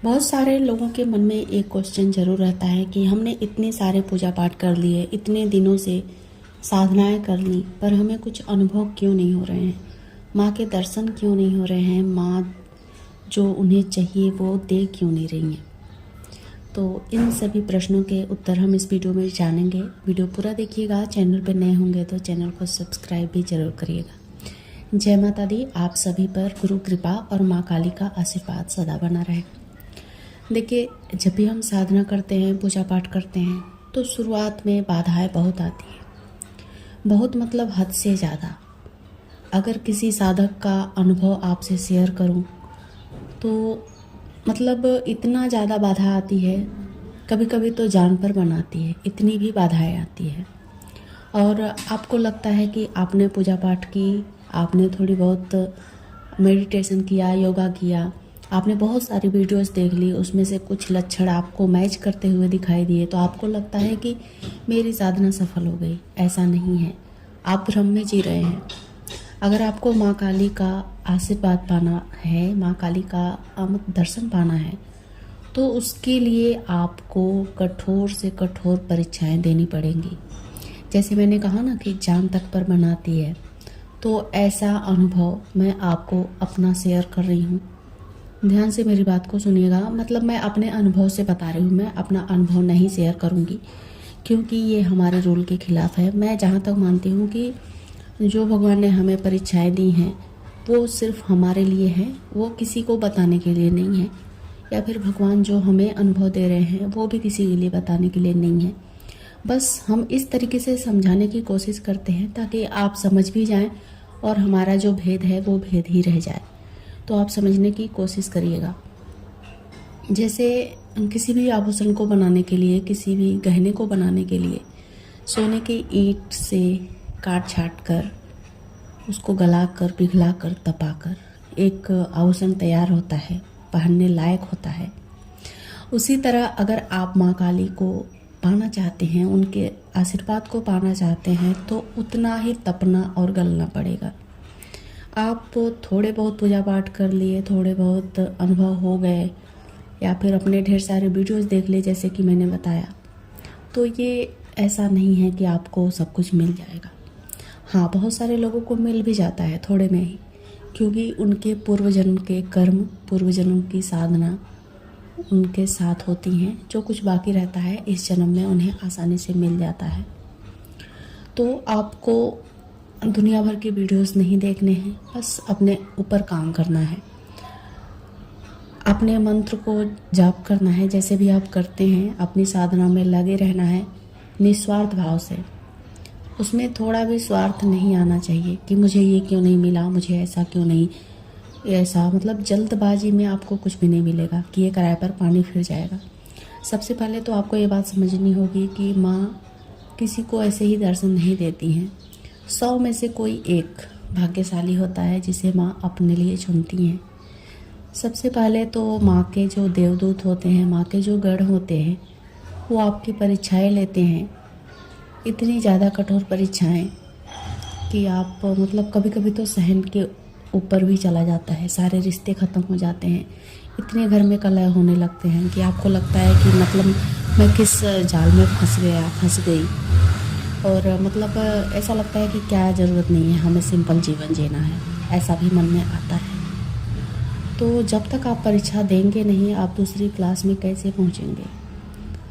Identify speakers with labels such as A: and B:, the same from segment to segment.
A: बहुत सारे लोगों के मन में एक क्वेश्चन ज़रूर रहता है कि हमने इतने सारे पूजा पाठ कर लिए, इतने दिनों से साधनाएं कर ली, पर हमें कुछ अनुभव क्यों नहीं हो रहे हैं, माँ के दर्शन क्यों नहीं हो रहे हैं, माँ जो उन्हें चाहिए वो दे क्यों नहीं रही हैं। तो इन सभी प्रश्नों के उत्तर हम इस वीडियो में जानेंगे। वीडियो पूरा देखिएगा। चैनल पर नए होंगे तो चैनल को सब्सक्राइब भी जरूर करिएगा। जय माता दी। आप सभी पर गुरु कृपा और माँ काली का आशीर्वाद सदा बना रहे। देखिए, जब भी हम साधना करते हैं, पूजा पाठ करते हैं, तो शुरुआत में बाधाएं बहुत आती हैं, बहुत मतलब हद से ज़्यादा। अगर किसी साधक का अनुभव आपसे शेयर करूं तो मतलब इतना ज़्यादा बाधा आती है, कभी कभी तो जान पर बनाती है, इतनी भी बाधाएं आती है। और आपको लगता है कि आपने पूजा पाठ की, आपने थोड़ी बहुत मेडिटेशन किया, योगा किया, आपने बहुत सारी वीडियोस देख ली, उसमें से कुछ लक्षण आपको मैच करते हुए दिखाई दिए, तो आपको लगता है कि मेरी साधना सफल हो गई। ऐसा नहीं है, आप भ्रम में जी रहे हैं। अगर आपको माँ काली का आशीर्वाद पाना है, माँ काली का दर्शन पाना है, तो उसके लिए आपको कठोर से कठोर परीक्षाएं देनी पड़ेंगी। जैसे मैंने कहा ना कि जान तक पर बनाती है, तो ऐसा अनुभव मैं आपको अपना शेयर कर रही हूँ। ध्यान से मेरी बात को सुनिएगा। मतलब मैं अपने अनुभव से बता रही हूँ, मैं अपना अनुभव नहीं शेयर करूँगी क्योंकि ये हमारे रूल के खिलाफ़ है। मैं जहाँ तक मानती हूँ कि जो भगवान ने हमें परीक्षाएं दी हैं वो सिर्फ हमारे लिए हैं, वो किसी को बताने के लिए नहीं है। या फिर भगवान जो हमें अनुभव दे रहे हैं वो भी किसी के लिए बताने के लिए नहीं है। बस हम इस तरीके से समझाने की कोशिश करते हैं ताकि आप समझ भी जाएं और हमारा जो भेद है वो भेद ही रह जाए। तो आप समझने की कोशिश करिएगा। जैसे किसी भी आभूषण को बनाने के लिए, किसी भी गहने को बनाने के लिए सोने की ईंट से काट छाट कर, उसको गला कर, पिघला कर, तपा कर एक आभूषण तैयार होता है, पहनने लायक होता है। उसी तरह अगर आप माँ काली को पाना चाहते हैं, उनके आशीर्वाद को पाना चाहते हैं, तो उतना ही तपना और गलना पड़ेगा। आप थोड़े बहुत पूजा पाठ कर लिए, थोड़े बहुत अनुभव हो गए, या फिर अपने ढेर सारे वीडियोस देख लिए जैसे कि मैंने बताया, तो ये ऐसा नहीं है कि आपको सब कुछ मिल जाएगा। हाँ, बहुत सारे लोगों को मिल भी जाता है थोड़े में ही, क्योंकि उनके पूर्व जन्म के कर्म, पूर्व जन्म की साधना उनके साथ होती हैं। जो कुछ बाकी रहता है इस जन्म में उन्हें आसानी से मिल जाता है। तो आपको दुनिया भर के वीडियोस नहीं देखने हैं, बस अपने ऊपर काम करना है, अपने मंत्र को जाप करना है। जैसे भी आप करते हैं, अपनी साधना में लगे रहना है निस्वार्थ भाव से। उसमें थोड़ा भी स्वार्थ नहीं आना चाहिए कि मुझे ये क्यों नहीं मिला, मुझे ऐसा क्यों नहीं, ऐसा मतलब जल्दबाजी में आपको कुछ भी नहीं मिलेगा कि ये किराए पर पानी फिर जाएगा। सबसे पहले तो आपको ये बात समझनी होगी कि माँ किसी को ऐसे ही दर्शन नहीं देती हैं। 100 में से कोई एक भाग्यशाली होता है जिसे माँ अपने लिए चुनती हैं। सबसे पहले तो माँ के जो देवदूत होते हैं, माँ के जो गढ़ होते हैं, वो आपकी परीक्षाएं लेते हैं। इतनी ज़्यादा कठोर परीक्षाएं कि आप मतलब कभी कभी तो सहन के ऊपर भी चला जाता है, सारे रिश्ते ख़त्म हो जाते हैं। इतने घर में कलह होने लगते हैं कि आपको लगता है कि मतलब मैं किस जाल में फंस गई। और मतलब ऐसा लगता है कि क्या ज़रूरत नहीं है, हमें सिंपल जीवन जीना है, ऐसा भी मन में आता है। तो जब तक आप परीक्षा देंगे नहीं, आप दूसरी क्लास में कैसे पहुंचेंगे।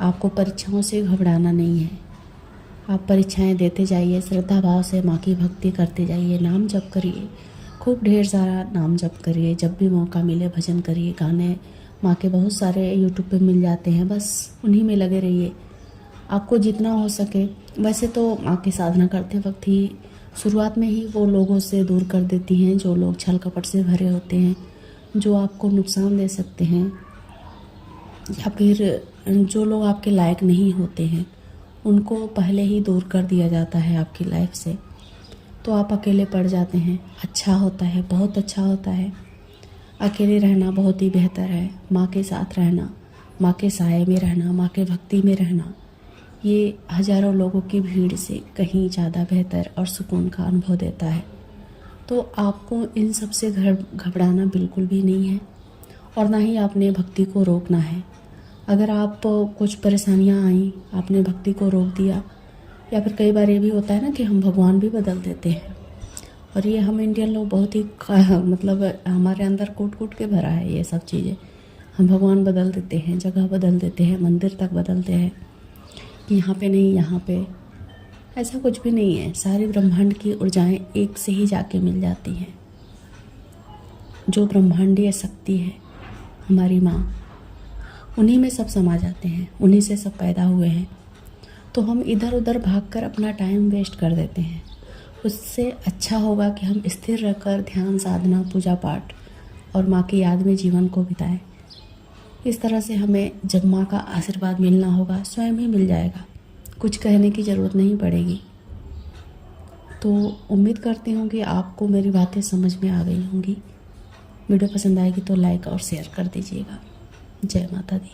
A: आपको परीक्षाओं से घबराना नहीं है। आप परीक्षाएं देते जाइए, श्रद्धा भाव से माँ की भक्ति करते जाइए, नाम जप करिए, खूब ढेर सारा नाम जप करिए। जब भी मौका मिले भजन करिए, गाने माँ के बहुत सारे यूट्यूब पे मिल जाते हैं, बस उन्हीं में लगे रहिए आपको जितना हो सके। वैसे तो माँ की साधना करते वक्त ही शुरुआत में ही वो लोगों से दूर कर देती हैं जो लोग छल कपट से भरे होते हैं, जो आपको नुकसान दे सकते हैं, या फिर जो लोग आपके लायक नहीं होते हैं, उनको पहले ही दूर कर दिया जाता है आपकी लाइफ से। तो आप अकेले पड़ जाते हैं। अच्छा होता है, बहुत अच्छा होता है। अकेले रहना बहुत ही बेहतर है। माँ के साथ रहना, माँ के साए में रहना, माँ के भक्ति में रहना, ये हज़ारों लोगों की भीड़ से कहीं ज़्यादा बेहतर और सुकून का अनुभव देता है। तो आपको इन सब से घबराना बिल्कुल भी नहीं है। और ना ही आपने भक्ति को रोकना है। अगर आप कुछ परेशानियां आई, आपने भक्ति को रोक दिया, या फिर कई बार ये भी होता है ना कि हम भगवान भी बदल देते हैं, और ये हम इंडियन लोग बहुत ही मतलब हमारे अंदर कूट कूट के भरा है ये सब चीज़ें। हम भगवान बदल देते हैं, जगह बदल देते हैं, मंदिर तक बदलते हैं कि यहाँ पे नहीं यहाँ पे। ऐसा कुछ भी नहीं है। सारी ब्रह्मांड की ऊर्जाएं एक से ही जाके मिल जाती हैं। जो ब्रह्मांडीय शक्ति है हमारी माँ, उन्हीं में सब समा जाते हैं, उन्हीं से सब पैदा हुए हैं। तो हम इधर उधर भागकर अपना टाइम वेस्ट कर देते हैं। उससे अच्छा होगा कि हम स्थिर रहकर ध्यान, साधना, पूजा पाठ और माँ की याद में जीवन को बिताएं। इस तरह से हमें जब माँ का आशीर्वाद मिलना होगा, स्वयं ही मिल जाएगा, कुछ कहने की ज़रूरत नहीं पड़ेगी। तो उम्मीद करती हूँ कि आपको मेरी बातें समझ में आ गई होंगी। वीडियो पसंद आएगी तो लाइक और शेयर कर दीजिएगा। जय माता दी।